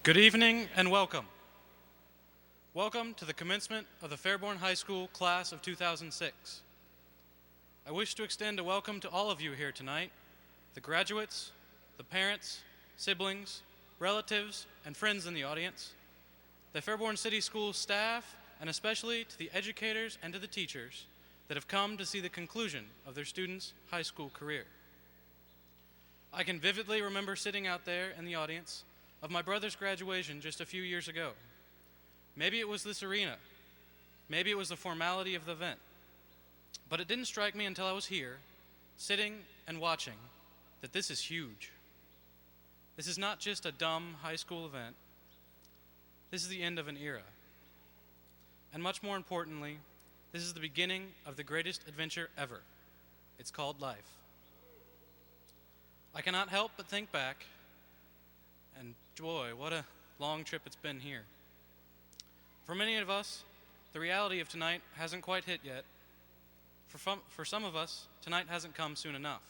Good evening and welcome. Welcome to the commencement of the Fairborn High School class of 2006. I wish to extend a welcome to all of you here tonight, the graduates, the parents, siblings, relatives, and friends in the audience, the Fairborn City Schools staff, and especially to the educators and to the teachers that have come to see the conclusion of their students' high school career. I can vividly remember sitting out there in the audience of my brother's graduation just a few years ago. Maybe it was this arena. Maybe it was the formality of the event. But it didn't strike me until I was here, sitting and watching, that this is huge. This is not just a dumb high school event. This is the end of an era. And much more importantly, this is the beginning of the greatest adventure ever. It's called life. I cannot help but think back, and boy, what a long trip it's been here. For many of us, the reality of tonight hasn't quite hit yet. For some of us, tonight hasn't come soon enough.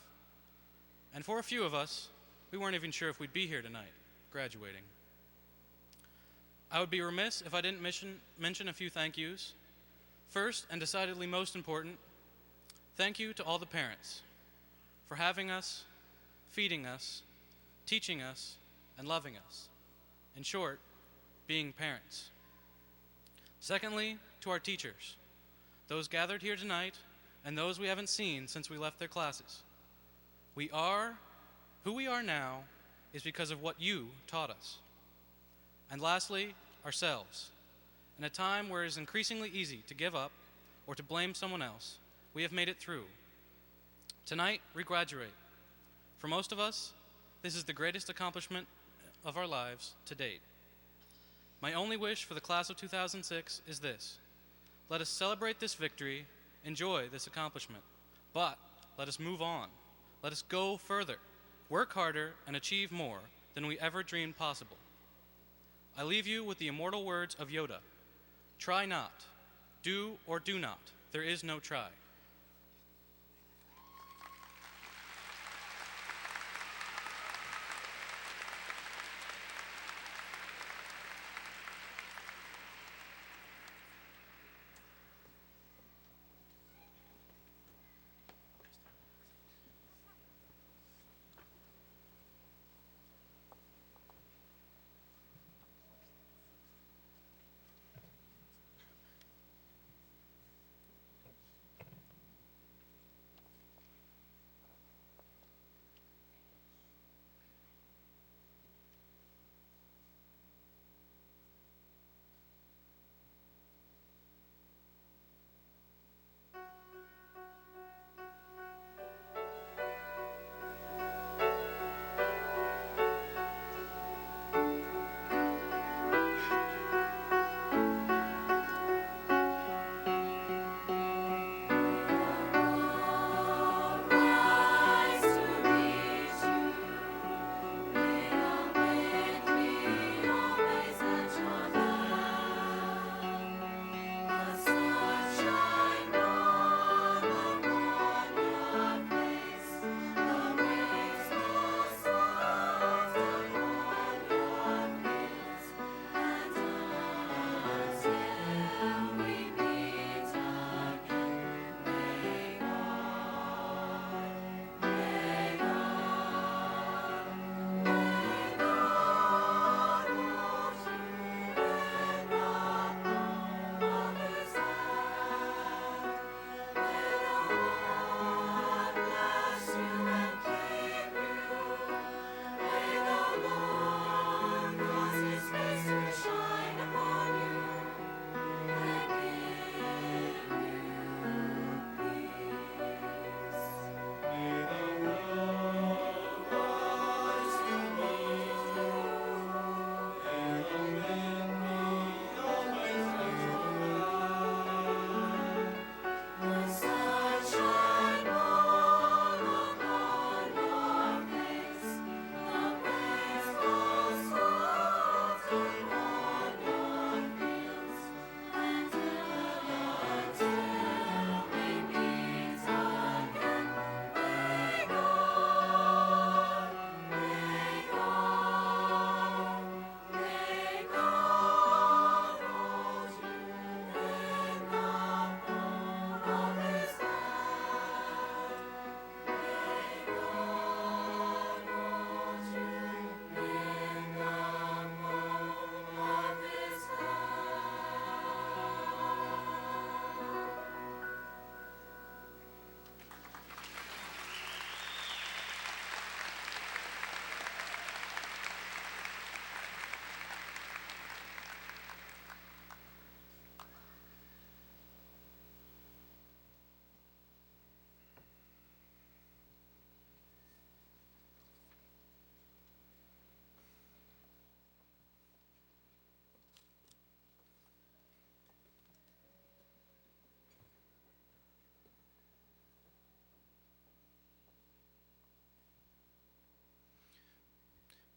And for a few of us, we weren't even sure if we'd be here tonight, graduating. I would be remiss if I didn't mention a few thank yous. First, and decidedly most important, thank you to all the parents for having us, feeding us, teaching us, and loving us. In short, being parents. Secondly, to our teachers, those gathered here tonight and those we haven't seen since we left their classes. Who we are now is because of what you taught us. And lastly, ourselves. In a time where it is increasingly easy to give up or to blame someone else, we have made it through. Tonight, we graduate. For most of us, this is the greatest accomplishment of our lives to date. My only wish for the class of 2006 is this: let us celebrate this victory, enjoy this accomplishment, but let us move on. Let us go further, work harder, and achieve more than we ever dreamed possible. I leave you with the immortal words of Yoda: try not, do or do not, there is no try.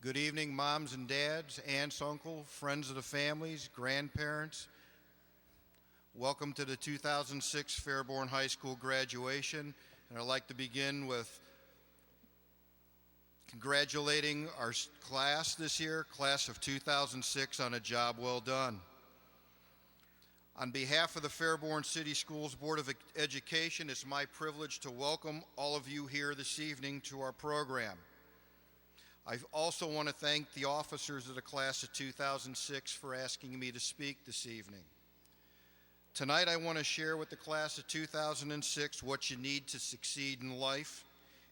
Good evening, moms and dads, aunts, uncles, friends of the families, grandparents. Welcome to the 2006 Fairborn High School graduation. And I'd like to begin with congratulating our class this year, class of 2006, on a job well done. On behalf of the Fairborn City Schools Board of Education, it's my privilege to welcome all of you here this evening to our program. I also want to thank the officers of the class of 2006 for asking me to speak this evening. Tonight I want to share with the class of 2006 what you need to succeed in life.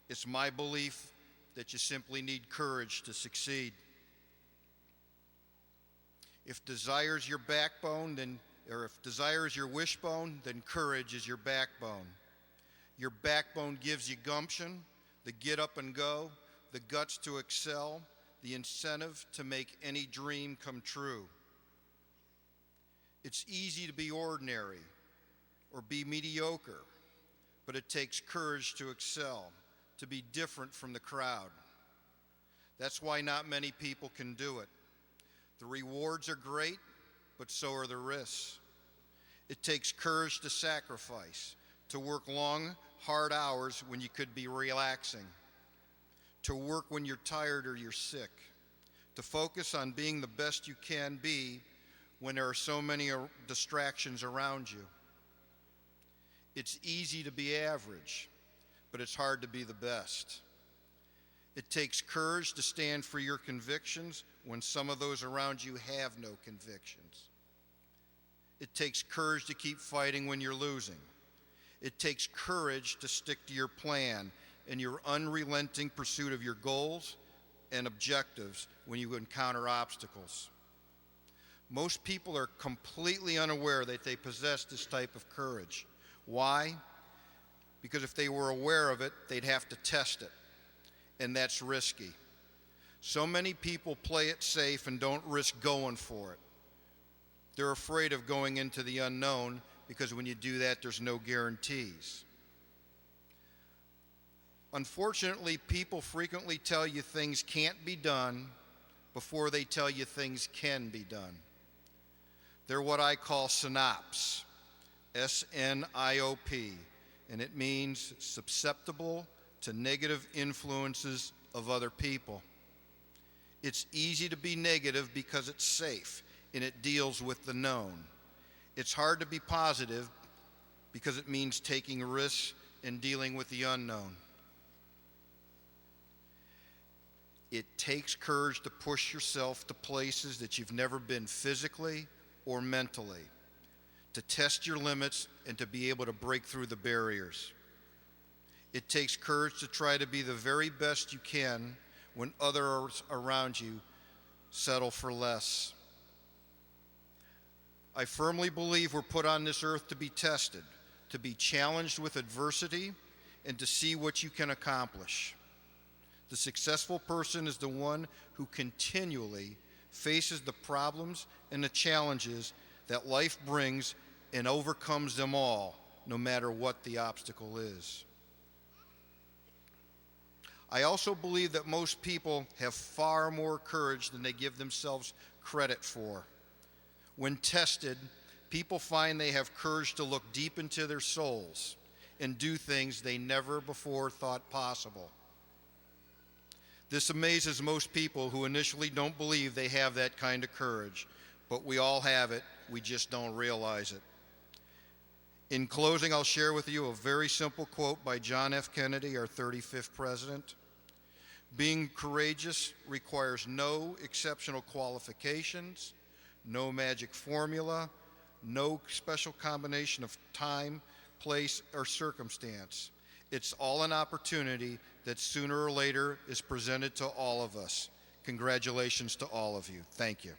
It's my belief that you simply need courage to succeed. If desire is your backbone, if desire is your wishbone, then courage is your backbone. Your backbone gives you gumption, the get up and go, the guts to excel, the incentive to make any dream come true. It's easy to be ordinary or be mediocre, but it takes courage to excel, to be different from the crowd. That's why not many people can do it. The rewards are great, but so are the risks. It takes courage to sacrifice, to work long, hard hours when you could be relaxing, to work when you're tired or you're sick, to focus on being the best you can be when there are so many distractions around you. It's easy to be average, but it's hard to be the best. It takes courage to stand for your convictions when some of those around you have no convictions. It takes courage to keep fighting when you're losing. It takes courage to stick to your plan and your unrelenting pursuit of your goals and objectives when you encounter obstacles. Most people are completely unaware that they possess this type of courage. Why? Because if they were aware of it, they'd have to test it, and that's risky. So many people play it safe and don't risk going for it. They're afraid of going into the unknown because when you do that, there's no guarantees. Unfortunately, people frequently tell you things can't be done before they tell you things can be done. They're what I call SNOPs, S-N-I-O-P, and it means susceptible to negative influences of other people. It's easy to be negative because it's safe and it deals with the known. It's hard to be positive because it means taking risks and dealing with the unknown. It takes courage to push yourself to places that you've never been physically or mentally, to test your limits and to be able to break through the barriers. It takes courage to try to be the very best you can when others around you settle for less. I firmly believe we're put on this earth to be tested, to be challenged with adversity, and to see what you can accomplish. The successful person is the one who continually faces the problems and the challenges that life brings and overcomes them all, no matter what the obstacle is. I also believe that most people have far more courage than they give themselves credit for. When tested, people find they have courage to look deep into their souls and do things they never before thought possible. This amazes most people who initially don't believe they have that kind of courage, but we all have it, we just don't realize it. In closing, I'll share with you a very simple quote by John F. Kennedy, our 35th president. Being courageous requires no exceptional qualifications, no magic formula, no special combination of time, place, or circumstance. It's all an opportunity that sooner or later is presented to all of us. Congratulations to all of you. Thank you.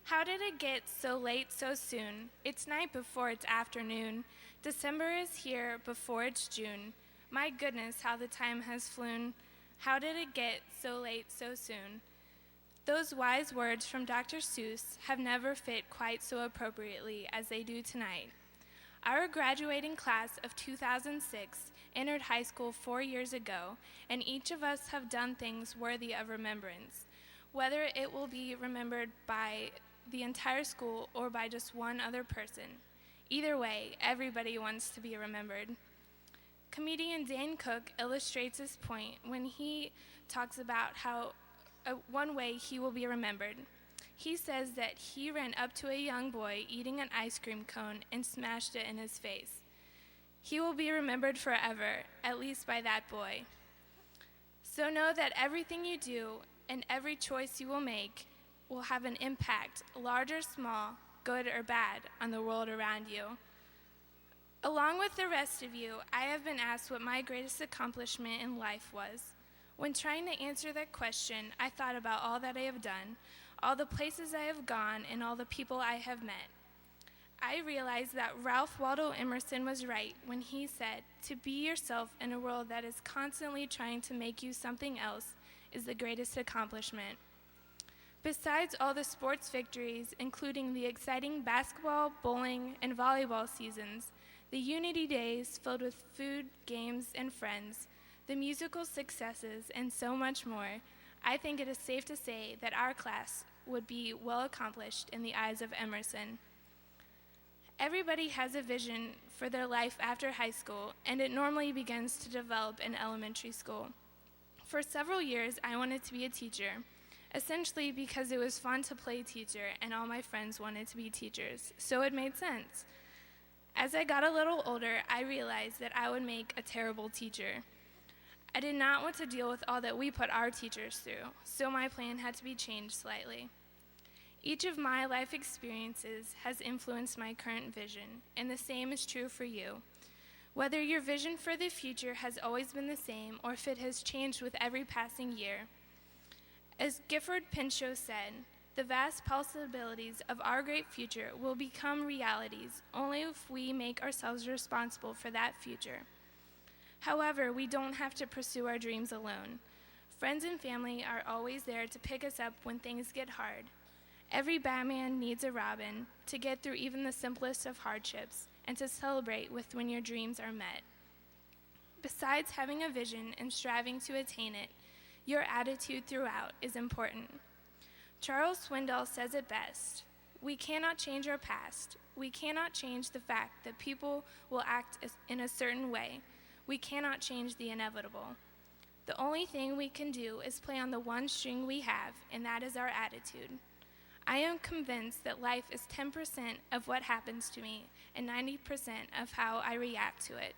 How did it get so late so soon? It's night before it's afternoon. December is here before it's June. My goodness, how the time has flown. How did it get so late so soon? Those wise words from Dr. Seuss have never fit quite so appropriately as they do tonight. Our graduating class of 2006 entered high school 4 years ago, and each of us have done things worthy of remembrance, whether it will be remembered by the entire school or by just one other person. Either way, everybody wants to be remembered. Comedian Dane Cook illustrates this point when he talks about how one way he will be remembered. He says that he ran up to a young boy eating an ice cream cone and smashed it in his face. He will be remembered forever, at least by that boy. So know that everything you do and every choice you will make will have an impact, large or small, good or bad, on the world around you. Along with the rest of you, I have been asked what my greatest accomplishment in life was. When trying to answer that question, I thought about all that I have done, all the places I have gone, and all the people I have met. I realized that Ralph Waldo Emerson was right when he said, "To be yourself in a world that is constantly trying to make you something else is the greatest accomplishment." Besides all the sports victories, including the exciting basketball, bowling, and volleyball seasons, the Unity Days filled with food, games, and friends, the musical successes, and so much more, I think it is safe to say that our class would be well accomplished in the eyes of Emerson. Everybody has a vision for their life after high school, and it normally begins to develop in elementary school. For several years, I wanted to be a teacher, essentially because it was fun to play teacher and all my friends wanted to be teachers, so it made sense. As I got a little older, I realized that I would make a terrible teacher. I did not want to deal with all that we put our teachers through, so my plan had to be changed slightly. Each of my life experiences has influenced my current vision, and the same is true for you. Whether your vision for the future has always been the same or if it has changed with every passing year. As Gifford Pinchot said, the vast possibilities of our great future will become realities only if we make ourselves responsible for that future. However, we don't have to pursue our dreams alone. Friends and family are always there to pick us up when things get hard. Every Batman needs a Robin to get through even the simplest of hardships and to celebrate with when your dreams are met. Besides having a vision and striving to attain it, your attitude throughout is important. Charles Swindoll says it best: "We cannot change our past. We cannot change the fact that people will act in a certain way. We cannot change the inevitable. The only thing we can do is play on the one string we have, and that is our attitude." I am convinced that life is 10% of what happens to me and 90% of how I react to it.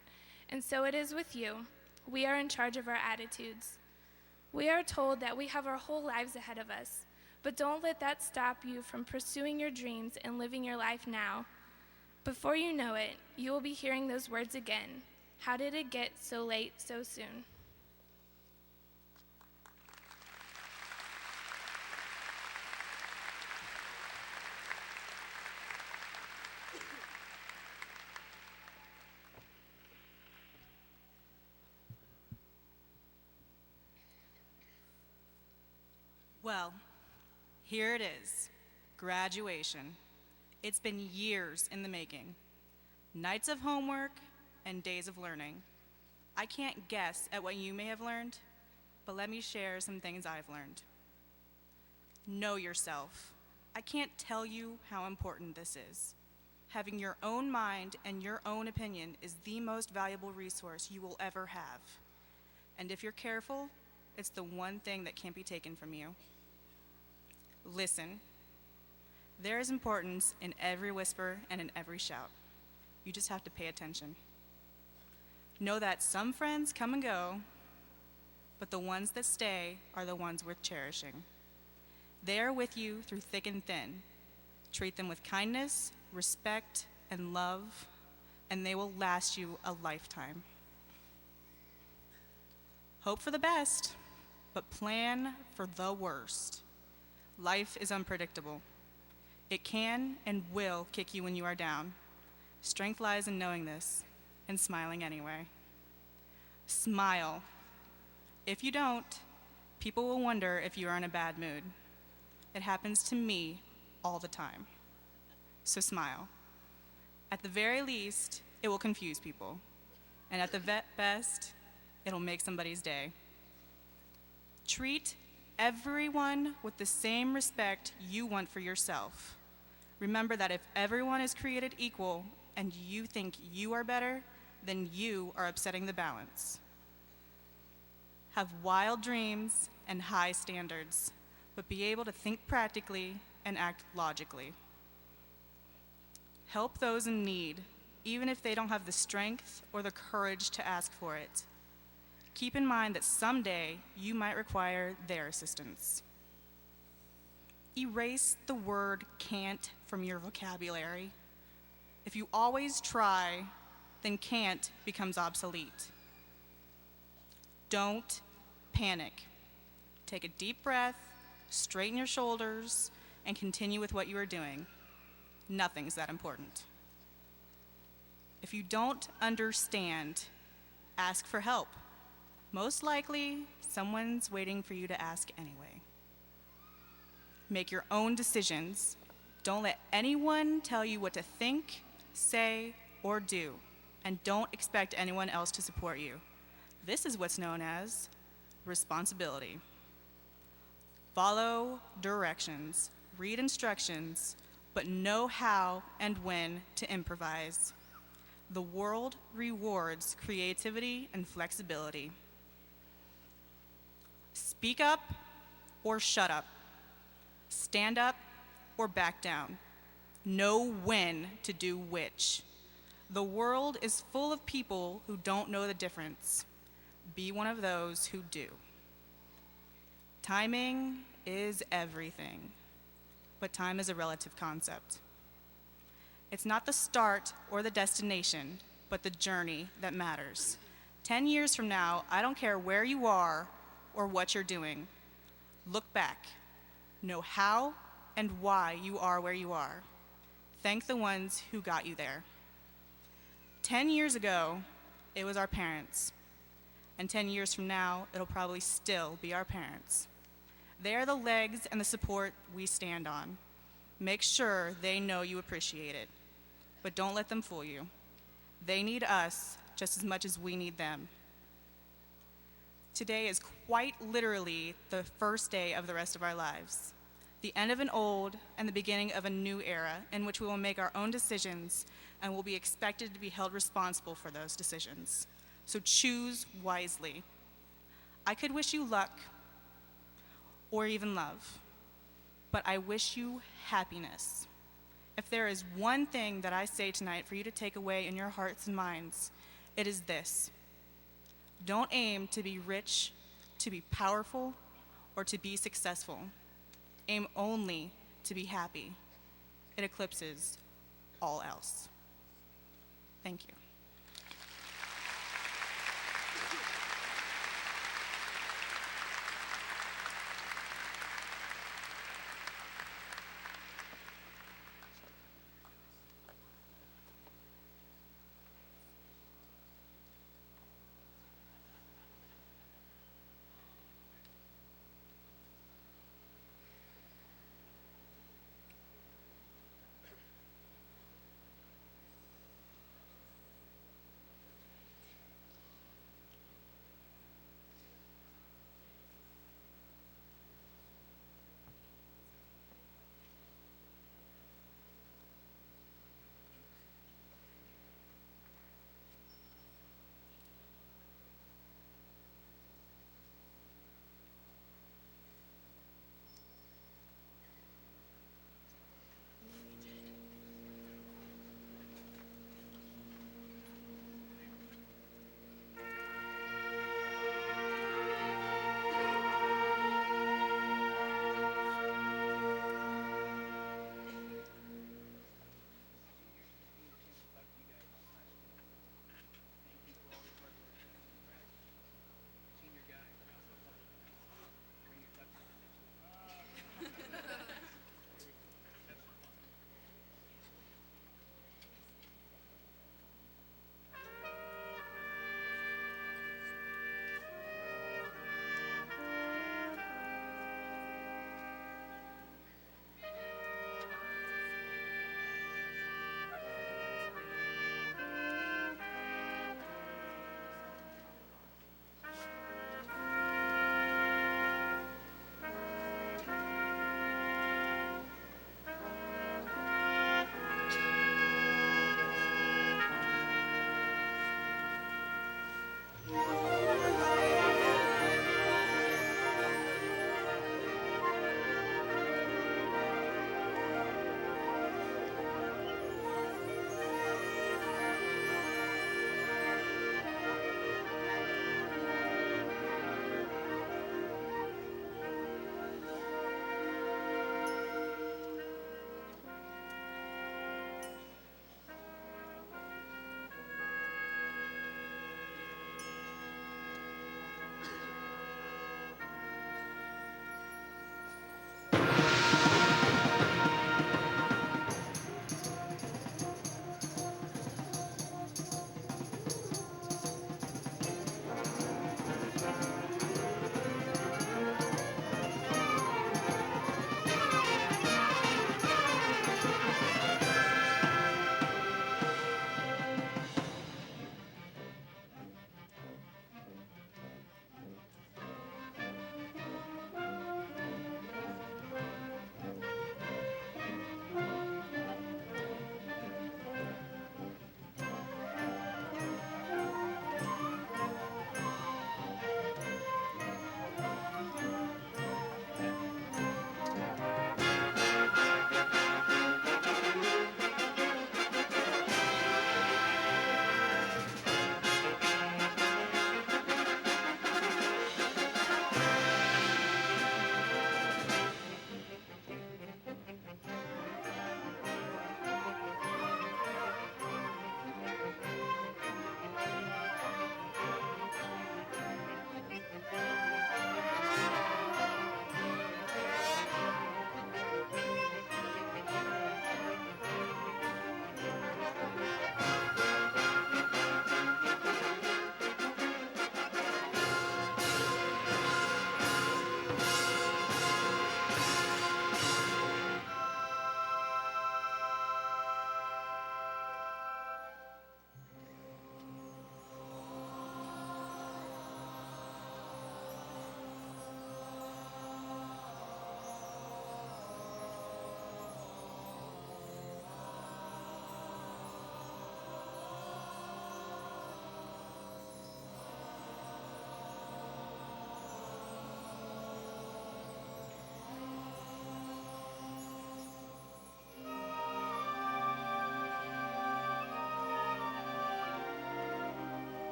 And so it is with you. We are in charge of our attitudes. We are told that we have our whole lives ahead of us, but don't let that stop you from pursuing your dreams and living your life now. Before you know it, you will be hearing those words again. How did it get so late so soon? Well, here it is, graduation. It's been years in the making. Nights of homework and days of learning. I can't guess at what you may have learned, but let me share some things I've learned. Know yourself. I can't tell you how important this is. Having your own mind and your own opinion is the most valuable resource you will ever have. And if you're careful, it's the one thing that can't be taken from you. Listen. There is importance in every whisper and in every shout. You just have to pay attention. Know that some friends come and go, but the ones that stay are the ones worth cherishing. They are with you through thick and thin. Treat them with kindness, respect, and love, and they will last you a lifetime. Hope for the best, but plan for the worst. Life is unpredictable. It can and will kick you when you are down. Strength lies in knowing this and smiling anyway. Smile. If you don't, people will wonder if you are in a bad mood. It happens to me all the time. So smile. At the very least, it will confuse people. And at the best, it'll make somebody's day. Treat everyone with the same respect you want for yourself. Remember that if everyone is created equal and you think you are better, then you are upsetting the balance. Have wild dreams and high standards, but be able to think practically and act logically. Help those in need, even if they don't have the strength or the courage to ask for it. Keep in mind that someday you might require their assistance. Erase the word can't from your vocabulary. If you always try, then can't becomes obsolete. Don't panic. Take a deep breath, straighten your shoulders, and continue with what you are doing. Nothing's that important. If you don't understand, ask for help. Most likely, someone's waiting for you to ask anyway. Make your own decisions. Don't let anyone tell you what to think, say, or do, and don't expect anyone else to support you. This is what's known as responsibility. Follow directions, read instructions, but know how and when to improvise. The world rewards creativity and flexibility. Speak up or shut up. Stand up or back down. Know when to do which. The world is full of people who don't know the difference. Be one of those who do. Timing is everything, but time is a relative concept. It's not the start or the destination, but the journey that matters. 10 years from now, I don't care where you are or what you're doing. Look back. Know how and why you are where you are. Thank the ones who got you there. 10 years ago, it was our parents. And 10 years from now, it'll probably still be our parents. They are the legs and the support we stand on. Make sure they know you appreciate it. But don't let them fool you. They need us just as much as we need them. Today is quite literally the first day of the rest of our lives, the end of an old and the beginning of a new era in which we will make our own decisions and will be expected to be held responsible for those decisions. So choose wisely. I could wish you luck or even love, but I wish you happiness. If there is one thing that I say tonight for you to take away in your hearts and minds, it is this. Don't aim to be rich, to be powerful, or to be successful. Aim only to be happy. It eclipses all else. Thank you.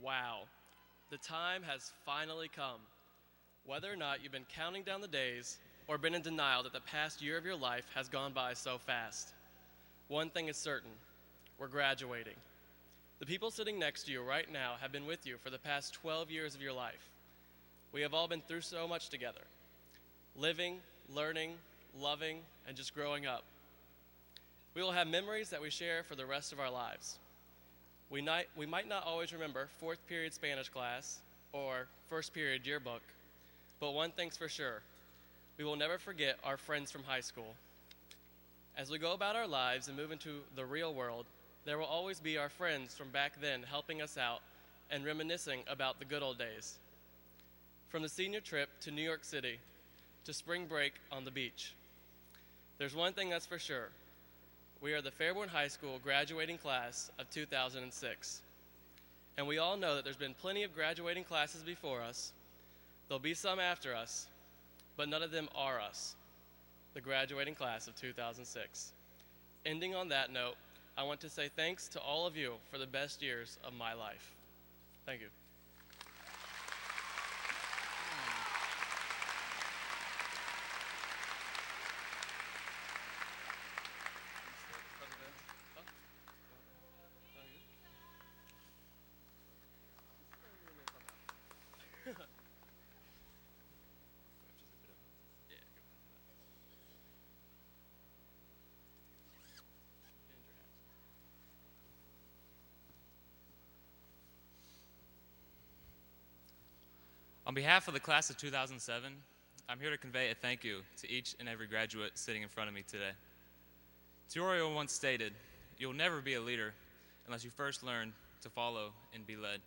Wow, the time has finally come. Whether or not you've been counting down the days or been in denial that the past year of your life has gone by so fast, one thing is certain, we're graduating. The people sitting next to you right now have been with you for the past 12 years of your life. We have all been through so much together, living, learning, loving, and just growing up. We will have memories that we share for the rest of our lives. We might not always remember fourth period Spanish class or first period yearbook, but one thing's for sure, we will never forget our friends from high school. As we go about our lives and move into the real world, there will always be our friends from back then helping us out and reminiscing about the good old days. From the senior trip to New York City to spring break on the beach, there's one thing that's for sure. We are the Fairborn High School graduating class of 2006. And we all know that there's been plenty of graduating classes before us. There'll be some after us, but none of them are us, the graduating class of 2006. Ending on that note, I want to say thanks to all of you for the best years of my life. Thank you. On behalf of the class of 2007, I'm here to convey a thank you to each and every graduate sitting in front of me today. Teorio once stated, "You'll never be a leader unless you first learn to follow and be led."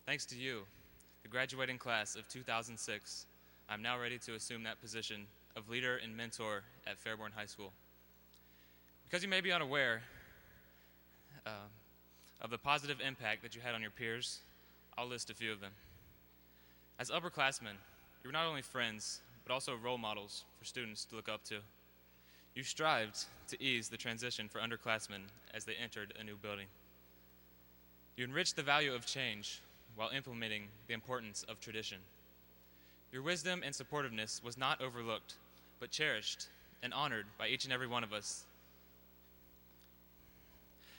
Thanks to you, the graduating class of 2006, I'm now ready to assume that position of leader and mentor at Fairborn High School. Because you may be unaware of the positive impact that you had on your peers, I'll list a few of them. As upperclassmen, you were not only friends, but also role models for students to look up to. You strived to ease the transition for underclassmen as they entered a new building. You enriched the value of change while implementing the importance of tradition. Your wisdom and supportiveness was not overlooked, but cherished and honored by each and every one of us.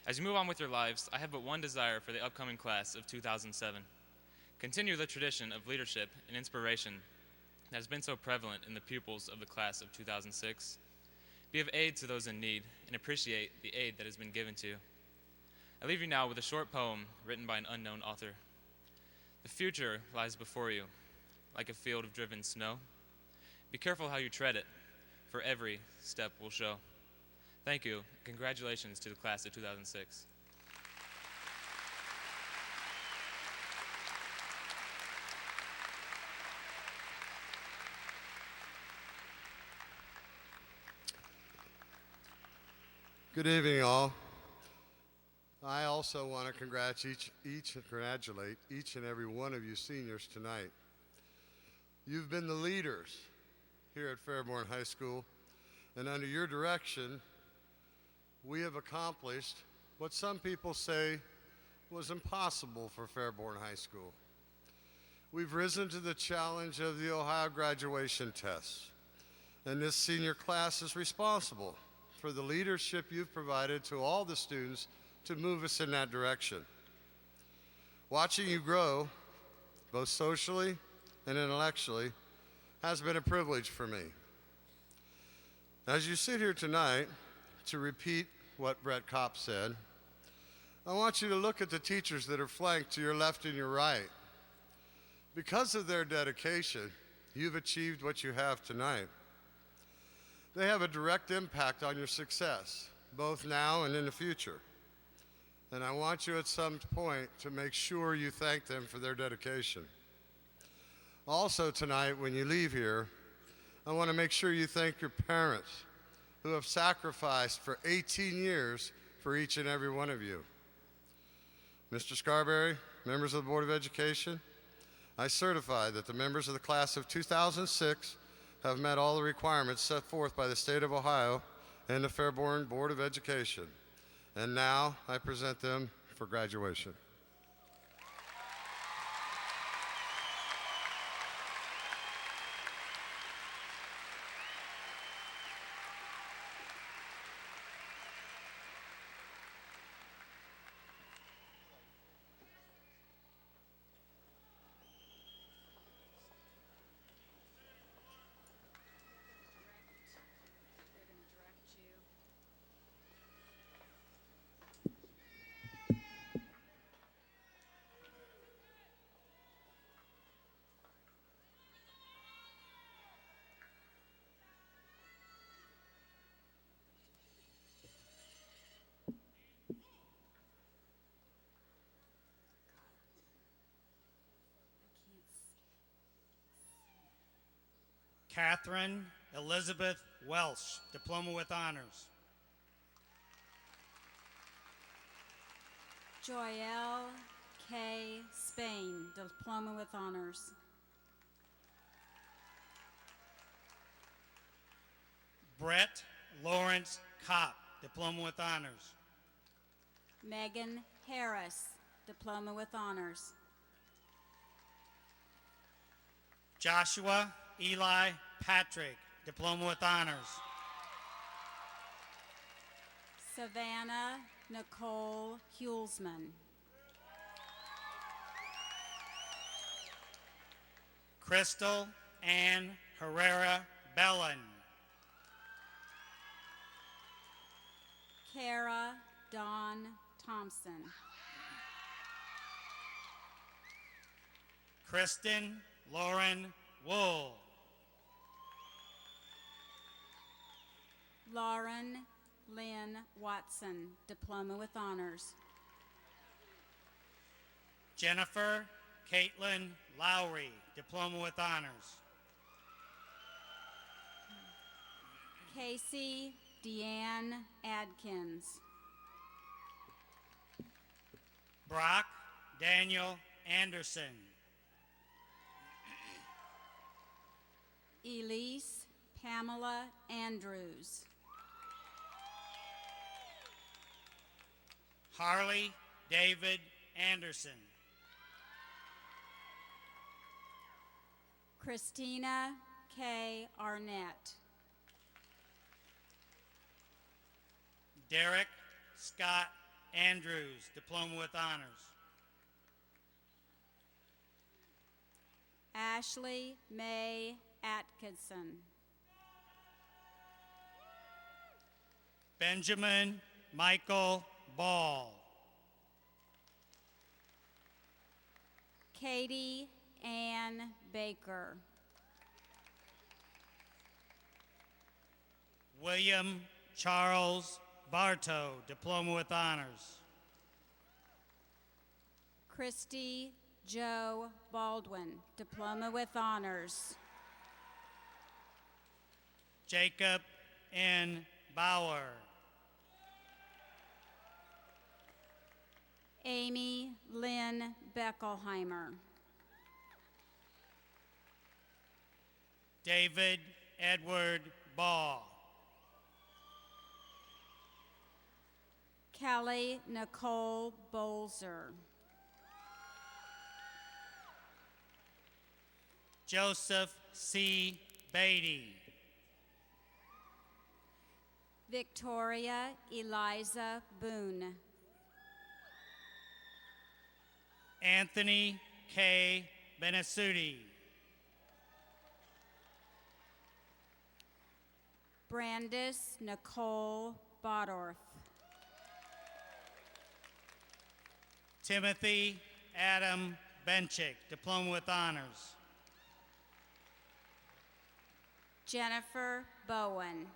As you move on with your lives, I have but one desire for the upcoming class of 2007. Continue the tradition of leadership and inspiration that has been so prevalent in the pupils of the class of 2006. Be of aid to those in need and appreciate the aid that has been given to you. I leave you now with a short poem written by an unknown author. The future lies before you, like a field of driven snow. Be careful how you tread it, for every step will show. Thank you. Congratulations to the class of 2006. Good evening, all. I also want to congratulate each and every one of you seniors tonight. You've been the leaders here at Fairborn High School, and under your direction, we have accomplished what some people say was impossible for Fairborn High School. We've risen to the challenge of the Ohio graduation tests, and this senior class is responsible for the leadership you've provided to all the students to move us in that direction. Watching you grow, both socially and intellectually, has been a privilege for me. As you sit here tonight, to repeat what Brett Kopp said, I want you to look at the teachers that are flanked to your left and your right. Because of their dedication, you've achieved what you have tonight. They have a direct impact on your success, both now and in the future. And I want you at some point to make sure you thank them for their dedication. Also tonight, when you leave here, I want to make sure you thank your parents who have sacrificed for 18 years for each and every one of you. Mr. Scarberry, members of the Board of Education, I certify that the members of the class of 2006 have met all the requirements set forth by the state of Ohio and the Fairborn Board of Education. And now I present them for graduation. Catherine Elizabeth Welsh, Diploma with Honors. Joyelle K. Spain, Diploma with Honors. Brett Lawrence Kopp, Diploma with Honors. Megan Harris, Diploma with Honors. Joshua Eli Patrick, Diploma with Honors. Savannah Nicole Hulsman. Crystal Ann Herrera Bellin. Kara Dawn Thompson. Kristen Lauren Wool. Lauren Lynn Watson, Diploma with Honors. Jennifer Caitlin Lowry, Diploma with Honors. Casey Deanne Adkins. Brock Daniel Anderson. Elise Pamela Andrews. Harley David Anderson. Christina K. Arnett. Derek Scott Andrews, Diploma with Honors. Ashley May Atkinson. Benjamin Michael Ball. Katie Ann Baker. William Charles Bartow, Diploma with Honors. Christy Joe Baldwin, Diploma with Honors. Jacob N. Bauer. Amy Lynn Beckelheimer. David Edward Ball. Kelly Nicole Bolzer. Joseph C. Beatty. Victoria Eliza Boone. Anthony K. Benasuti. Brandis Nicole Bodorf. Timothy Adam Benchick, Diploma with Honors. Jennifer Bowen.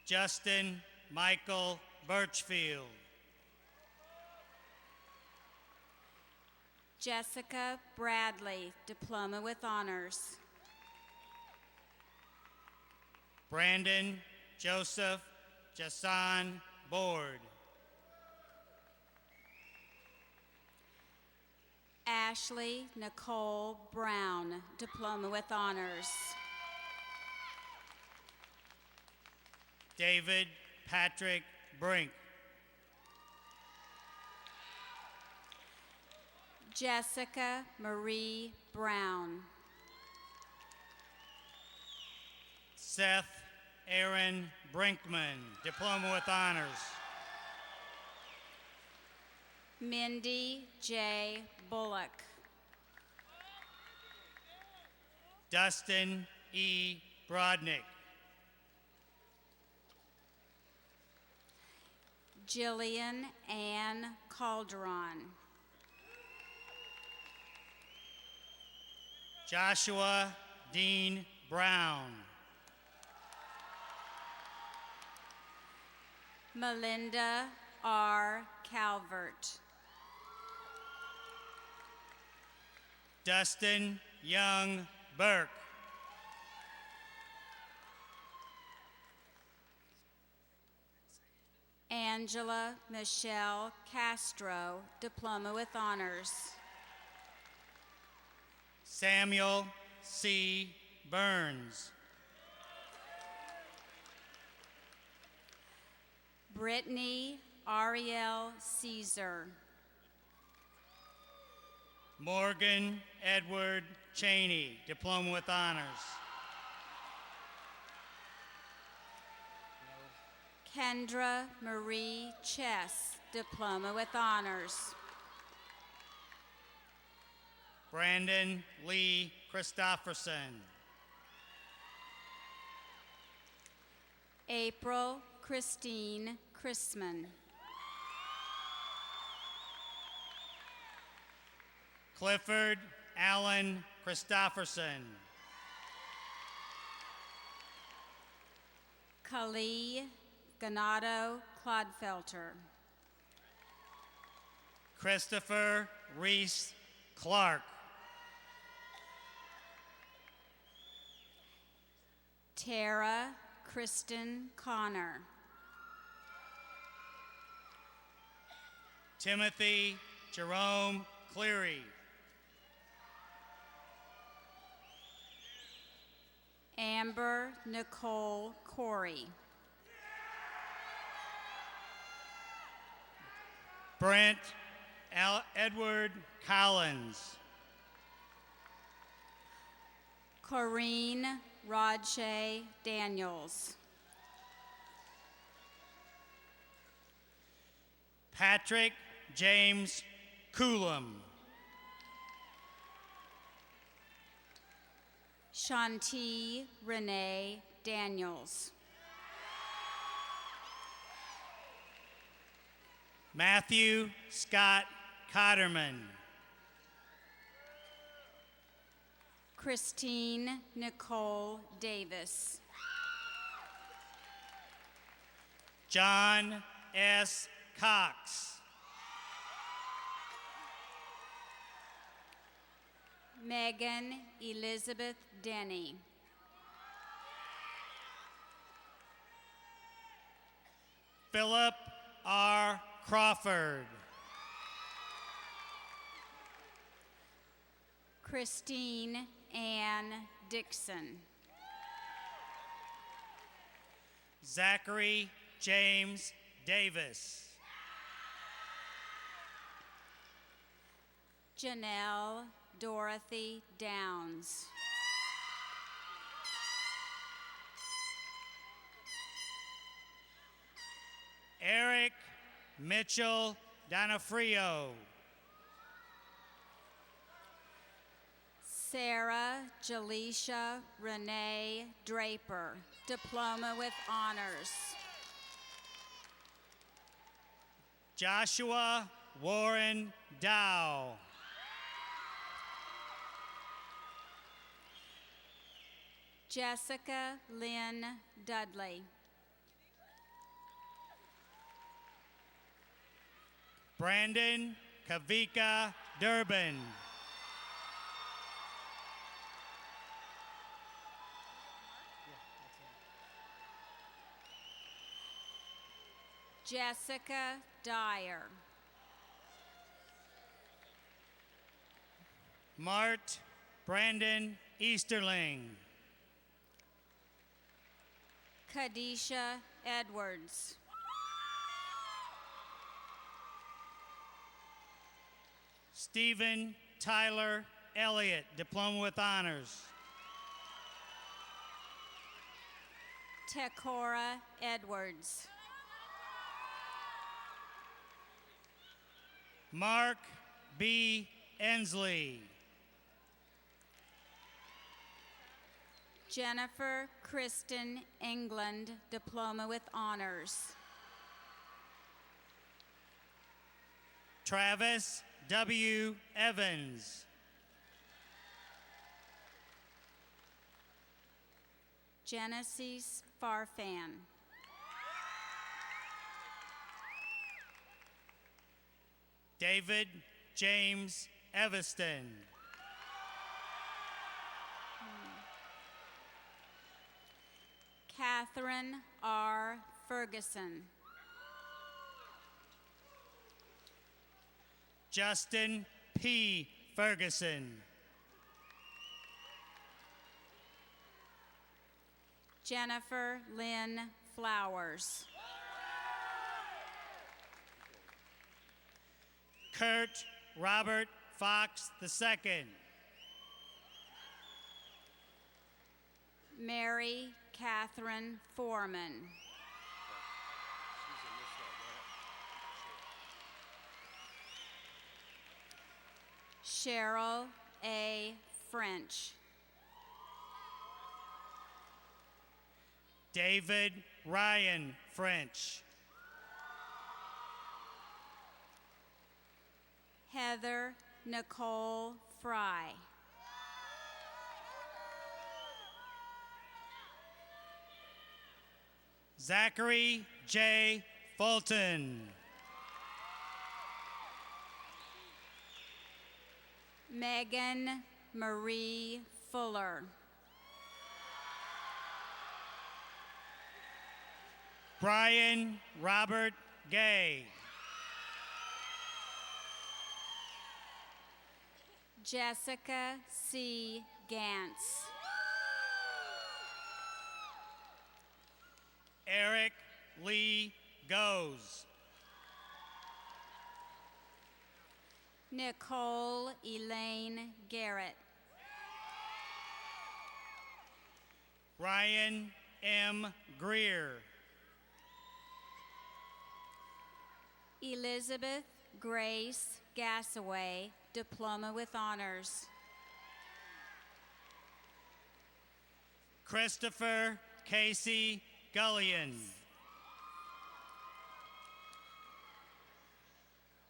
Justin Michael Birchfield. Jessica Bradley, Diploma with Honors. Brandon Joseph Jason Board. Ashley Nicole Brown, Diploma with Honors. David Patrick Brink. Jessica Marie Brown. Seth Aaron Brinkman, Diploma with Honors. Mindy J. Bullock. Dustin E. Brodnick. Jillian Ann Calderon. Joshua Dean Brown. Melinda R. Calvert. Dustin Young Burke. Angela Michelle Castro, Diploma with Honors. Samuel C. Burns. Brittany Ariel Caesar. Morgan Edward Cheney, Diploma with Honors. Kendra Marie Chess, Diploma with Honors. Brandon Lee Christofferson. April Christine Chrisman. Clifford Allen Christofferson. Kali Ganado Clodfelter. Christopher Reese Clark. Tara Kristen Connor. Timothy Jerome Cleary. Amber Nicole Corey. Brent Edward Collins. Corrine Rodche Daniels. Patrick James Coulomb. Shanti Renee Daniels. Matthew Scott Cotterman. Christine Nicole Davis. John S. Cox. Megan Elizabeth Denny. Philip R. Crawford. Christine Ann Dixon. Zachary James Davis. Janelle Dorothy Downs. Eric Mitchell Donofrio. Sarah Jaleisha Renee Draper, Diploma with Honors. Joshua Warren Dow. Jessica Lynn Dudley. Brandon Kavika Durbin. Jessica Dyer. Mart Brandon Easterling. Kadisha Edwards. Stephen Tyler Elliott, Diploma with Honors. Tekora Edwards. Mark B. Ensley. Jennifer Kristen England, Diploma with Honors. Travis W. Evans. Genesis Farfan. David James Evaston. Catherine R. Ferguson. Justin P. Ferguson. Jennifer Lynn Flowers. Kurt Robert Fox II. Mary Catherine Foreman. Cheryl A. French. David Ryan French. Heather Nicole Fry. Zachary J. Fulton. Megan Marie Fuller. Brian Robert Gay. Jessica C. Gantz. Eric Lee Goes. Nicole Elaine Garrett. Ryan M. Greer. Elizabeth Grace Gassaway, Diploma with Honors. Christopher Casey Gullion.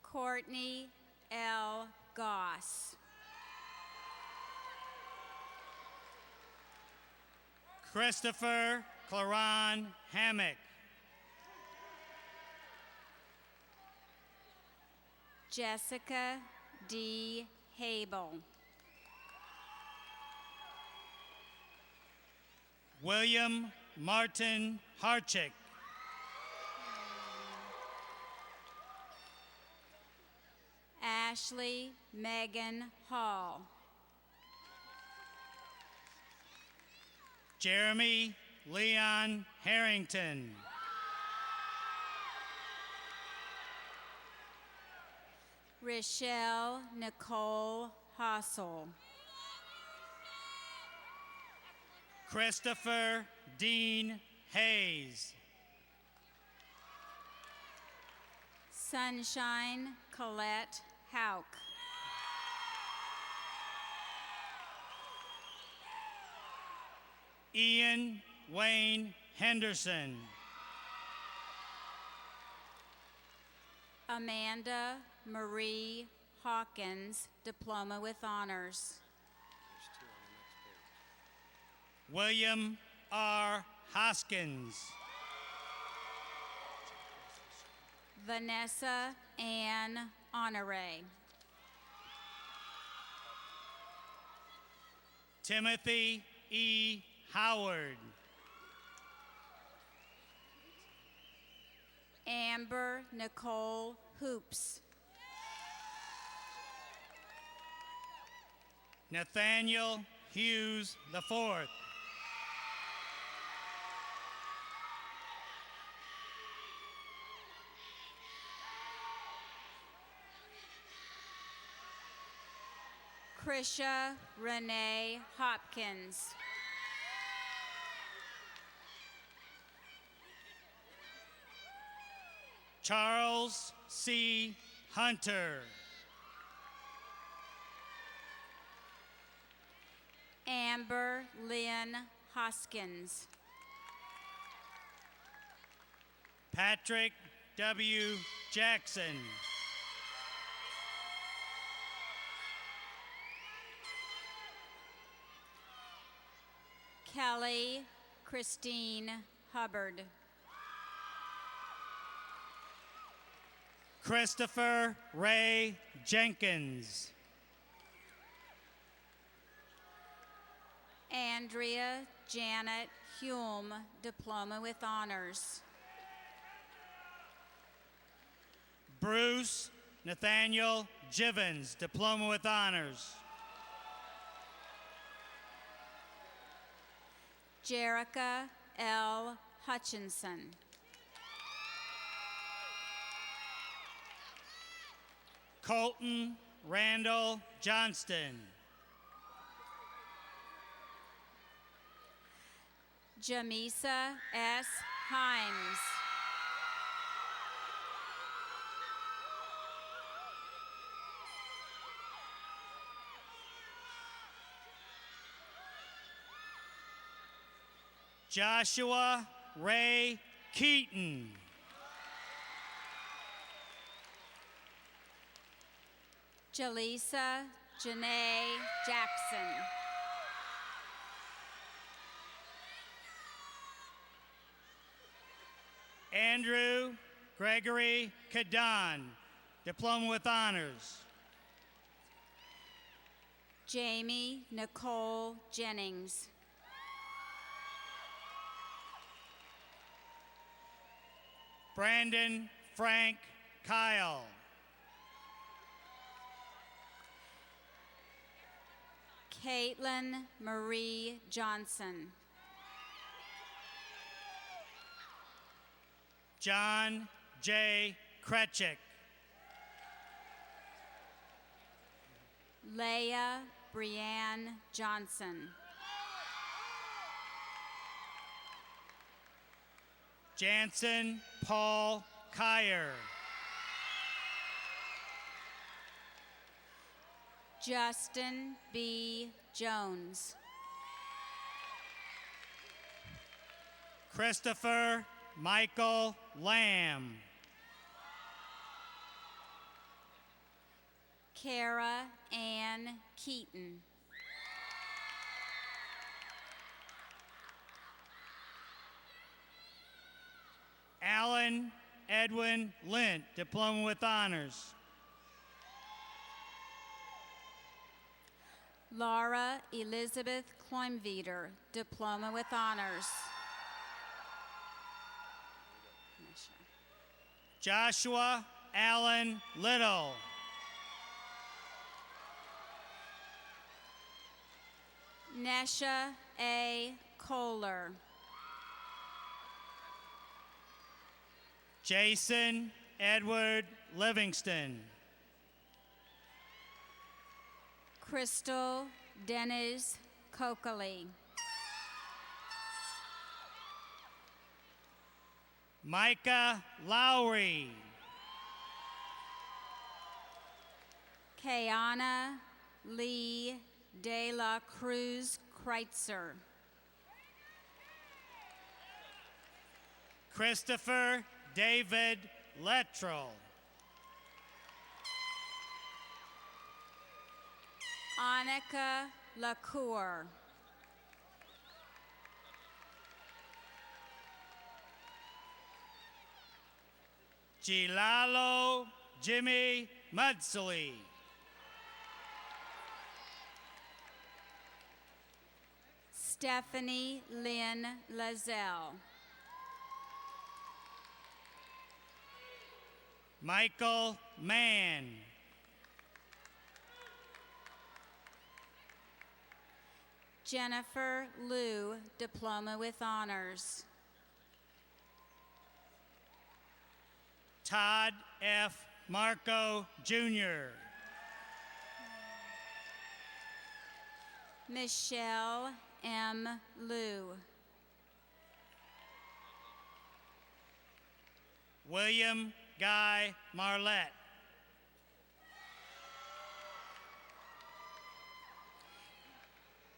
Courtney L. Goss. Christopher Claron Hammock. Jessica D. Habel. William Martin Harchick. Ashley Megan Hall. Jeremy Leon Harrington. Rochelle Nicole Hossel. Christopher Dean Hayes. Sunshine Colette Hauk. Ian Wayne Henderson. Amanda Marie Hawkins, Diploma with Honors. William R. Hoskins. Vanessa Ann Honore. Timothy E. Howard. Amber Nicole Hoops. Nathaniel Hughes IV. Krisha Renee Hopkins. Charles C. Hunter. Amber Lynn Hoskins. Patrick W. Jackson. Kelly Christine Hubbard. Christopher Ray Jenkins. Andrea Janet Hulme, Diploma with Honors. Bruce Nathaniel Jivens, Diploma with Honors. Jerica L. Hutchinson. Colton Randall Johnston. Jamisa S. Himes. Joshua Ray Keaton. Jaleesa Janae Jackson. Andrew Gregory Cadan, Diploma with Honors. Jamie Nicole Jennings. Brandon Frank Kyle. Caitlin Marie Johnson. John J. Kretchik. Leah Brianne Johnson. Jansen Paul Kyer. Justin B. Jones. Christopher Michael Lamb. Kara Ann Keaton. Alan Edwin Lint, Diploma with Honors. Laura Elizabeth Kloimveder, Diploma with Honors. Joshua Allen Little. Nesha A. Kohler. Jason Edward Livingston. Crystal Dennis Coakley. Micah Lowry. Kayana Lee De La Cruz Kreitzer. Christopher David Lettrell. Annika Lacour. Gilalo Jimmy Mudsley. Stephanie Lynn Lazelle. Michael Mann. Jennifer Liu, Diploma with Honors. Todd F. Marco, Jr. Michelle M. Liu. William Guy Marlette.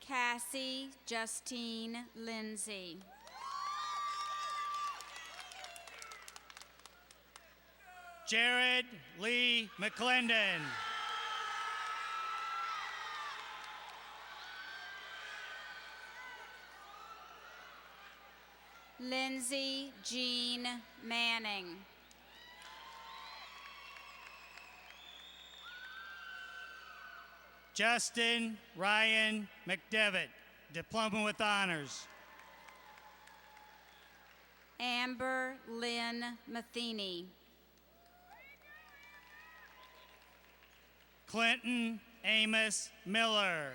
Cassie Justine Lindsay. Jared Lee McClendon. Lindsay Jean Manning. Justin Ryan McDevitt, Diploma with Honors. Amber Lynn Matheny. Clinton Amos Miller.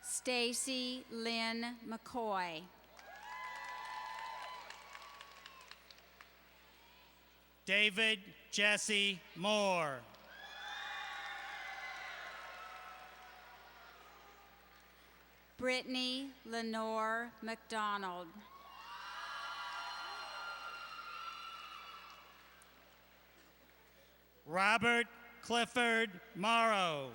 Stacy Lynn McCoy. David Jesse Moore. Brittany Lenore McDonald. Robert Clifford Morrow.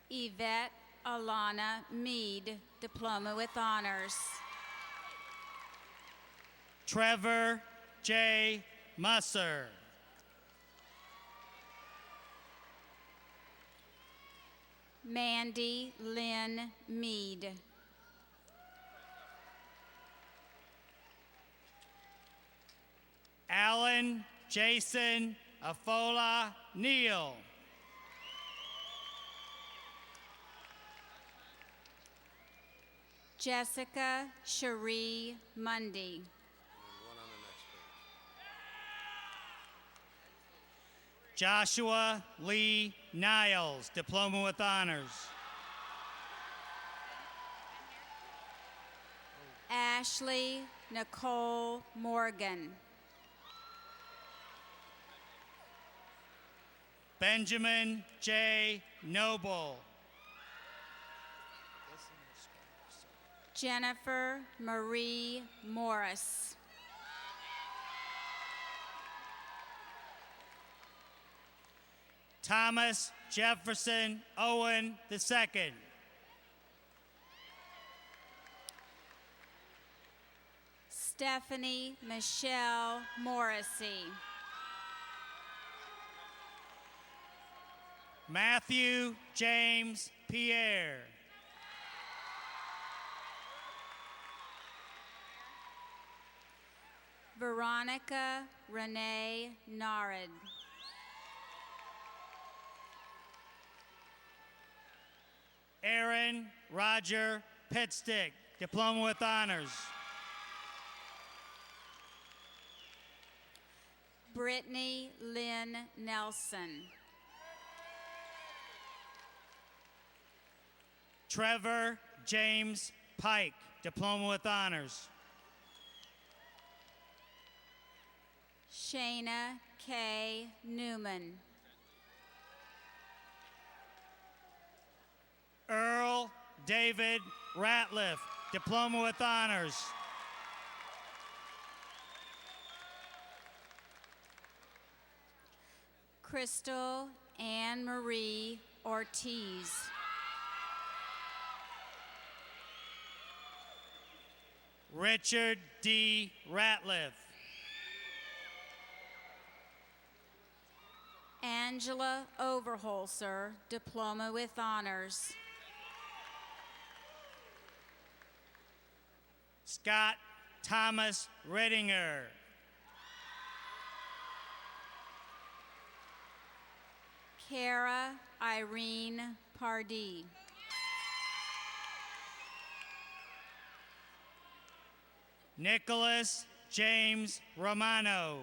Yvette Alana Mead, Diploma with Honors. Trevor J. Musser. Mandy Lynn Mead. Alan Jason Afola Neal. Jessica Cherie Mundy. Joshua Lee Niles, Diploma with Honors. Ashley Nicole Morgan. Benjamin J. Noble. Jennifer Marie Morris. Thomas Jefferson Owen II. Stephanie Michelle Morrissey. Matthew James Pierre. Veronica Renee Narid. Aaron Roger Pitstick, Diploma with Honors. Brittany Lynn Nelson. Trevor James Pike, Diploma with Honors. Shayna K. Newman. Earl David Ratliff, Diploma with Honors. Crystal Anne Marie Ortiz. Richard D. Ratliff. Angela Overholser, Diploma with Honors. Scott Thomas Rittinger. Kara Irene Pardee. Nicholas James Romano.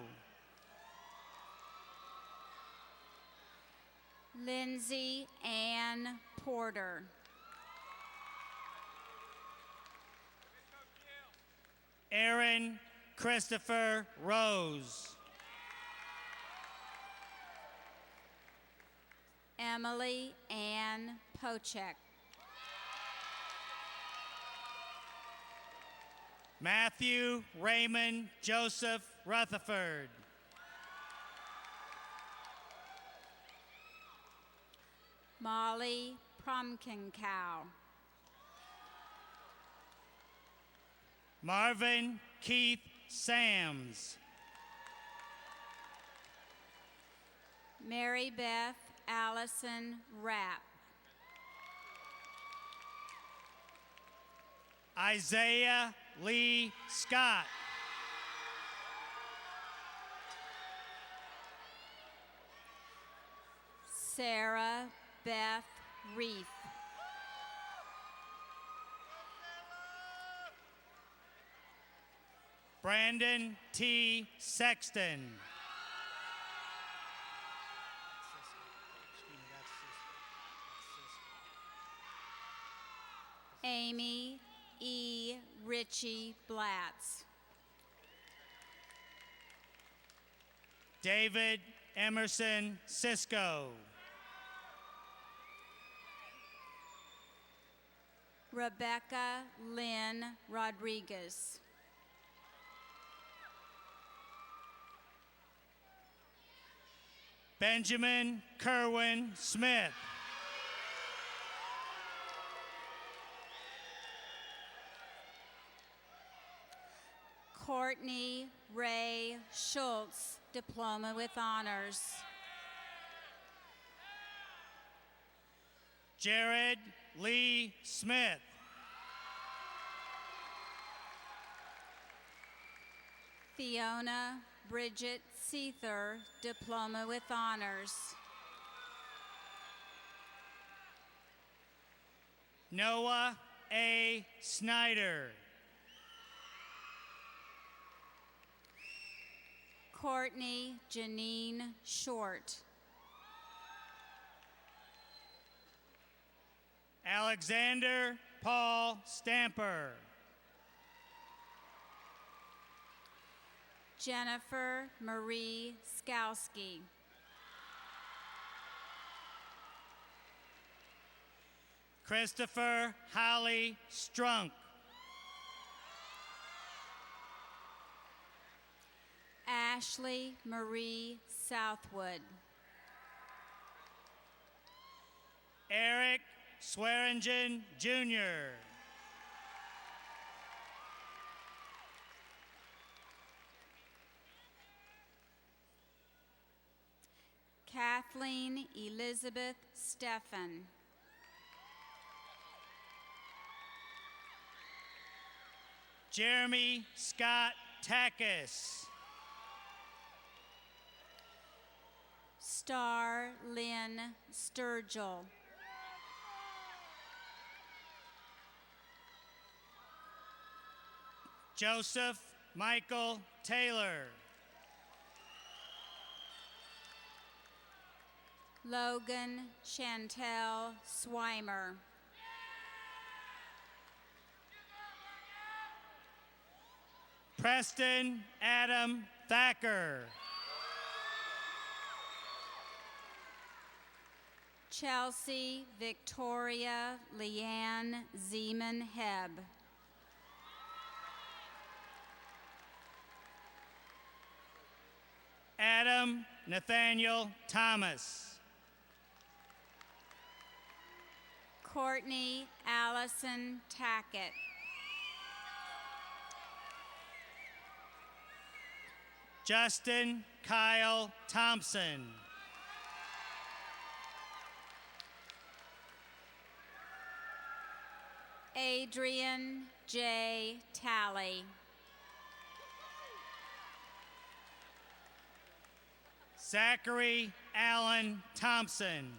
Lindsay Ann Porter. Aaron Christopher Rose. Emily Ann Pochek. Matthew Raymond Joseph Rutherford. Molly Promkenkow. Marvin Keith Sams. Mary Beth Allison Rapp. Isaiah Lee Scott. Sarah Beth Reef. Brandon T. Sexton. Amy E. Ritchie Blatz. David Emerson Cisco. Rebecca Lynn Rodriguez. Benjamin Kerwin Smith. Courtney Ray Schultz, Diploma with Honors. Jared Lee Smith. Fiona Bridget Seether, Diploma with Honors. Noah A. Snyder. Courtney Janine Short. Alexander Paul Stamper. Jennifer Marie Skowski. Christopher Holly Strunk. Ashley Marie Southwood. Eric Swearingen Jr. Kathleen Elizabeth Steffen. Jeremy Scott Takis. Star Lynn Sturgill. Joseph Michael Taylor. Logan Chantel Swimer. Preston Adam Thacker. Chelsea Victoria Leanne Zeman Heb. Adam Nathaniel Thomas. Courtney Allison Tackett. Justin Kyle Thompson. Adrian J. Talley. Zachary Allen Thompson.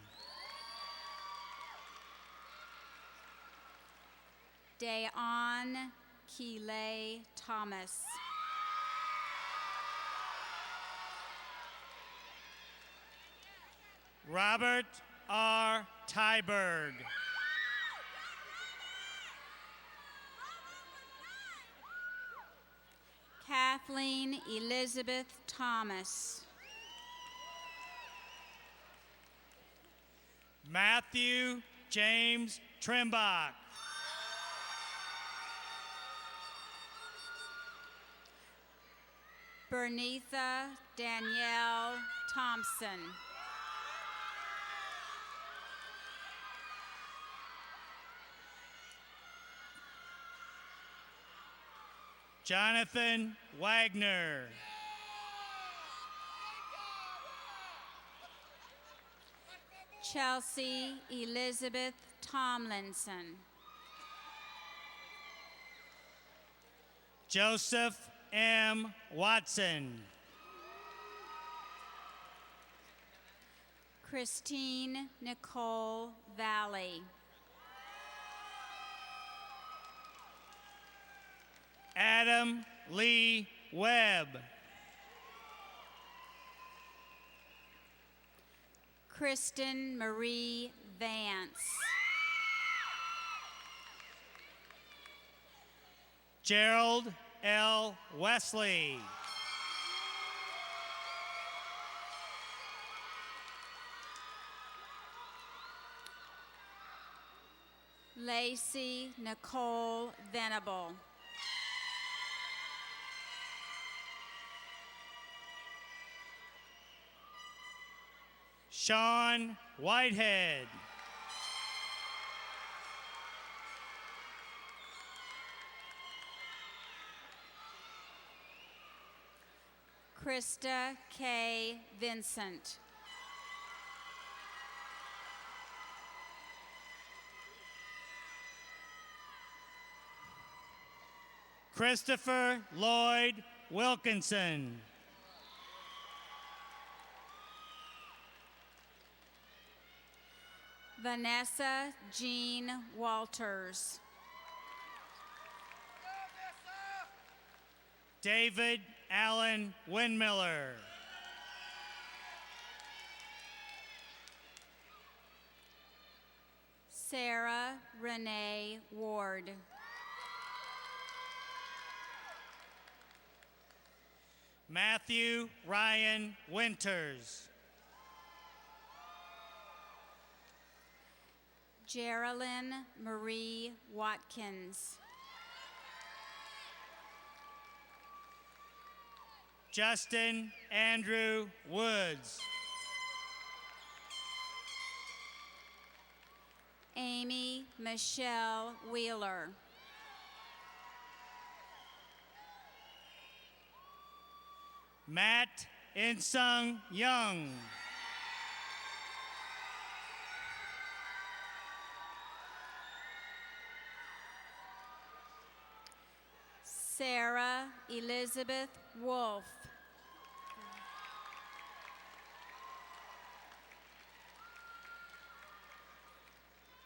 Dayon Keeley Thomas. Robert R. Tyberg. Kathleen Elizabeth Thomas. Matthew James Trimbach. Bernitha Danielle Thompson. Jonathan Wagner. Chelsea Elizabeth Tomlinson. Joseph M. Watson. Christine Nicole Valley. Adam Lee Webb. Kristen Marie Vance. Gerald L. Wesley. Lacey Nicole Venable. Sean Whitehead. Krista K. Vincent. Christopher Lloyd Wilkinson. Vanessa Jean Walters. David Allen Windmiller. Sarah Renee Ward. Matthew Ryan Winters. Geraldine Marie Watkins. Justin Andrew Woods. Amy Michelle Wheeler. Matt Insung Young. Sarah Elizabeth Wolf.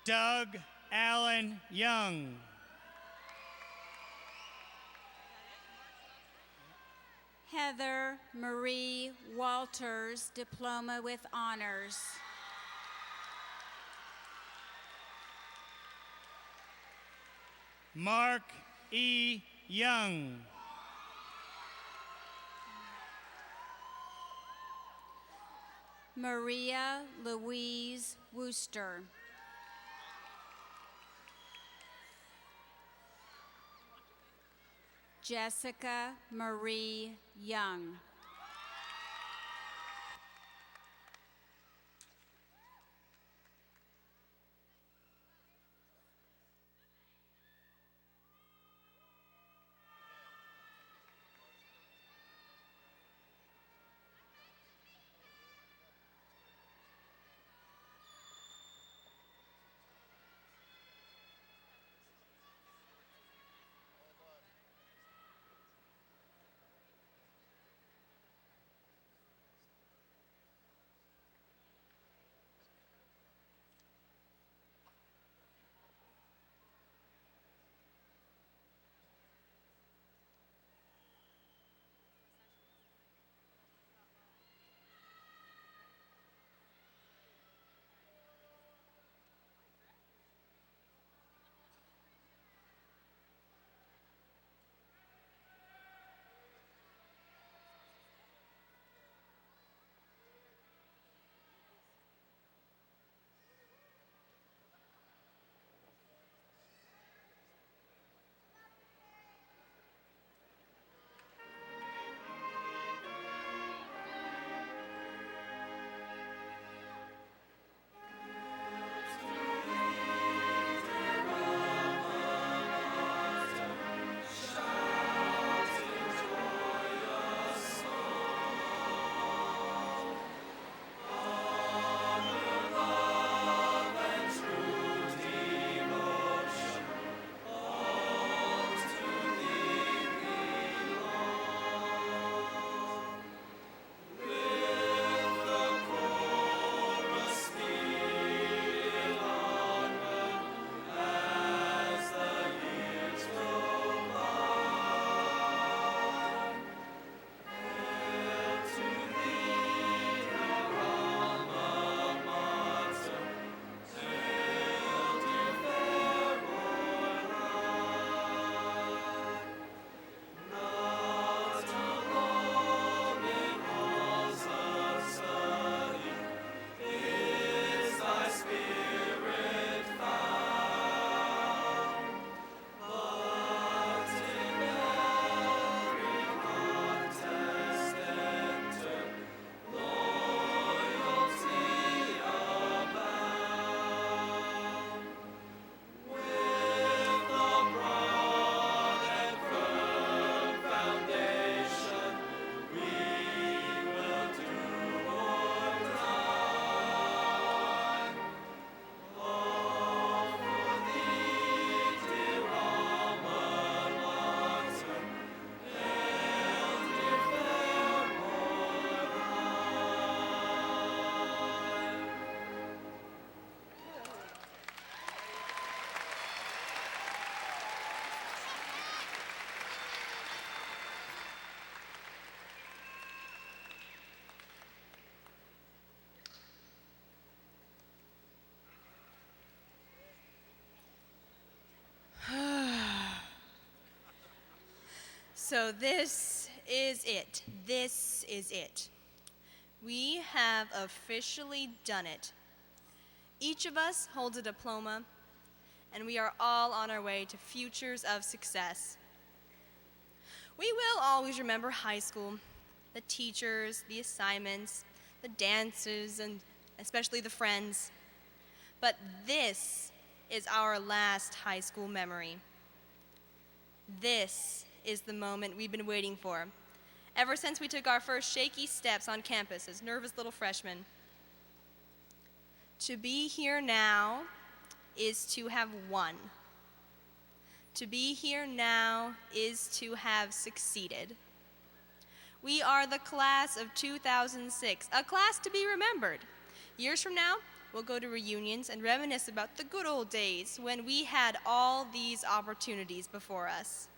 Doug Allen Young. Heather Marie Walters, Diploma with Honors. Mark E. Young. Maria Louise Wooster. Jessica Marie Young. So this is it. This is it. We have officially done it. Each of us holds a diploma, and we are all on our way to futures of success. We will always remember high school, the teachers, the assignments, the dances, and especially the friends. But this is our last high school memory. This is the moment we've been waiting for, ever since we took our first shaky steps on campus as nervous little freshmen. To be here now is to have won. To be here now is to have succeeded. We are the class of 2006, a class to be remembered. Years from now, we'll go to reunions and reminisce about the good old days when we had all these opportunities before us.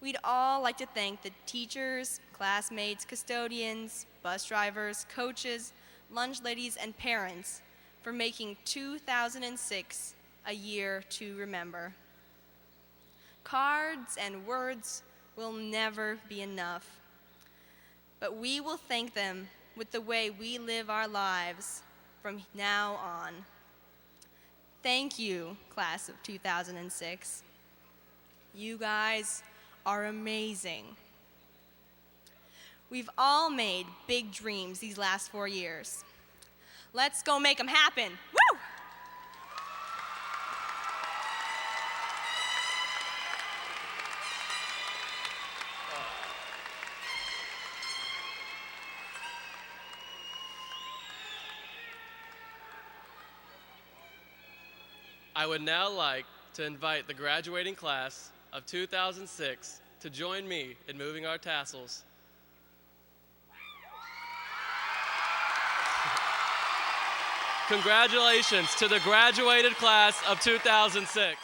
We'd all like to thank the teachers, classmates, custodians, bus drivers, coaches, lunch ladies, and parents for making 2006 a year to remember. Cards and words will never be enough, but we will thank them with the way we live our lives from now on. Thank you, class of 2006. You guys are amazing. We've all made big dreams these last 4 years. Let's go make them happen. Woo! I would now like to invite the graduating class of 2006 to join me in moving our tassels. Congratulations to the graduated class of 2006.